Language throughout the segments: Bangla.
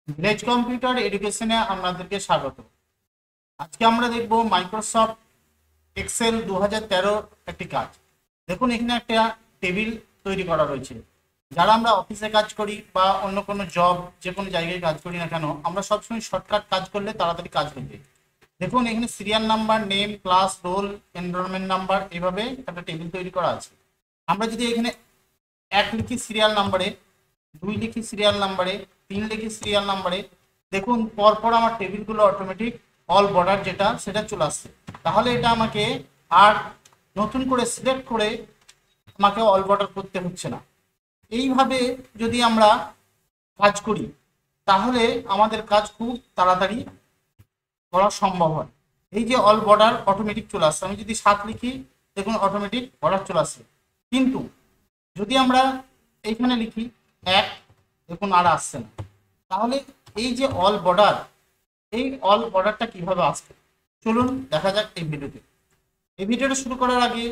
ভিলেজ কম্পিউটার এডুকেশনে আপনাদেরকে স্বাগত। আজকে আমরা দেখব মাইক্রোসফট এক্সেল 2013 একটি কাজ। দেখুন এখানে একটা টেবিল তৈরি করা রয়েছে। যারা আমরা অফিসে কাজ করি বা অন্য কোনো জব যে কোনো জায়গায় কাজ করি না কেন, আমরা সবসময় শর্টকাট কাজ করলে তাড়াতাড়ি কাজ হয়ে যায়। দেখুন এখানে serial number, name, class, roll, enrollment number, এভাবে একটা টেবিল তৈরি করা আছে। আমরা যদি এখানে 1 লিখি সিরিয়াল নাম্বারে, 2 লিখি সিরিয়াল নাম্বারে, 3 লিখি সিরিয়াল নাম্বারে, দেখুন পরপর আমার টেবিলগুলো অটোমেটিক অল বর্ডার যেটা সেটা চলে আসছে। তাহলে এটা আমাকে আর নতুন করে সিলেক্ট করে আমাকে অল বর্ডার করতে হচ্ছে না। এইভাবে যদি আমরা কাজ করি তাহলে আমাদের কাজ খুব তাড়াতাড়ি করা সম্ভব হয়। এই যে অল বর্ডার অটোমেটিক চলে আসছে, আমি যদি 7 লিখি দেখুন অটোমেটিক বর্ডার চলে আসছে। কিন্তু যদি আমরা এইখানে লিখি 1, দেখুন আর আসছে না। তাহলে এই যে অল বর্ডার, এই অল বর্ডারটা কিভাবে আসবে চলুন দেখা যাক এই ভিডিওতে। এই ভিডিওটা শুরু করার আগে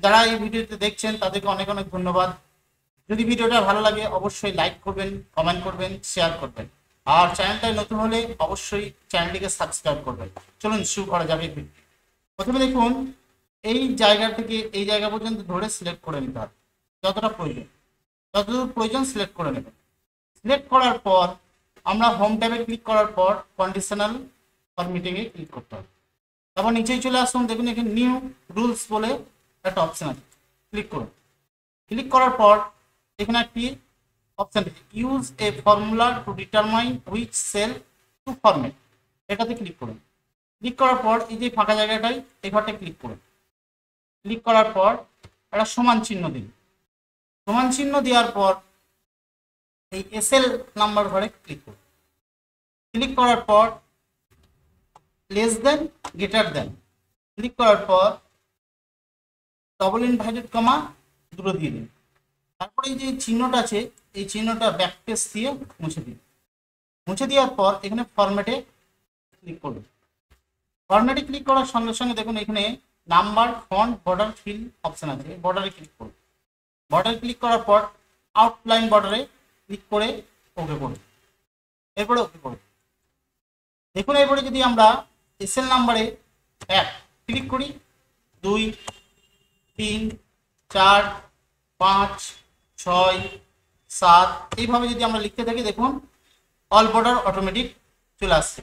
যারা এই ভিডিওতে দেখছেন তাদেরকে অনেক অনেক ধন্যবাদ। যদি ভিডিওটা ভালো লাগে অবশ্যই লাইক করবেন, কমেন্ট করবেন, শেয়ার করবেন, আর চ্যানেলটায় নতুন হলে অবশ্যই চ্যানেলটিকে সাবস্ক্রাইব করবেন। চলুন শুরু করা যাবে ভিডিও। প্রথমে দেখুন এই জায়গা থেকে এই জায়গা পর্যন্ত ধরে সিলেক্ট করে নিতে হবে, যতটা প্রয়োজন যতদূর প্রয়োজন সিলেক্ট করে নেবেন। সিলেক্ট করার পর আমরা হোম ট্যাবে ক্লিক করার পর কন্ডিশনাল ফরম্যাটিংয়ে ক্লিক করতে হবে। তারপর নিচেই চলে আসুন, দেখুন এখানে নিউ রুলস বলে একটা অপশন আছে, ক্লিক করুন। ক্লিক করার পর এখানে একটি অপশন আছে, use a formula to determine which cell to format, এটাতে ক্লিক করুন। ক্লিক করার পর এই যে ফাঁকা জায়গাটাই এই ঘরটা ক্লিক করুন। ক্লিক করার পর একটা সমান চিহ্ন দিন। সমান চিহ্ন দেওয়ার পর এই এসএল নাম্বার ঘরে ক্লিক করুন। ক্লিক করার পর less than greater than click করার পর ডবল ইনভার্টেড কমা দুটো দিয়ে দিন। তারপরে এই যে চিহ্নটা আছে এই চিহ্নটা ব্যাকস্পেস দিয়ে মুছে দিন। মুছে দেওয়ার পর এখানে ফরম্যাটে ক্লিক করুন। ফরম্যাটে ক্লিক করার সঙ্গে সঙ্গে দেখুন এখানে number, font, border, fill option আছে, বর্ডারে ক্লিক করুন। বর্ডারে ক্লিক করার পর আউটলাইন বর্ডারে ক্লিক করে ওকে করুন। এরপরে ওকে করুন। দেখুন এরপরে যদি আমরা এসএল নাম্বারে 1 ক্লিক করি, 2, 3, 4, 5, 6, 7 এইভাবে যদি আমরা লিখতে থাকি দেখুন অল বর্ডার অটোমেটিক চলে আসছে।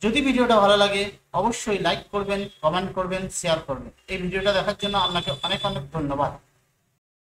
যদি ভিডিওটা ভালো লাগে অবশ্যই লাইক করবেন, কমেন্ট করবেন, শেয়ার করবেন। এই ভিডিওটা দেখার জন্য আপনাকে অনেক অনেক ধন্যবাদ।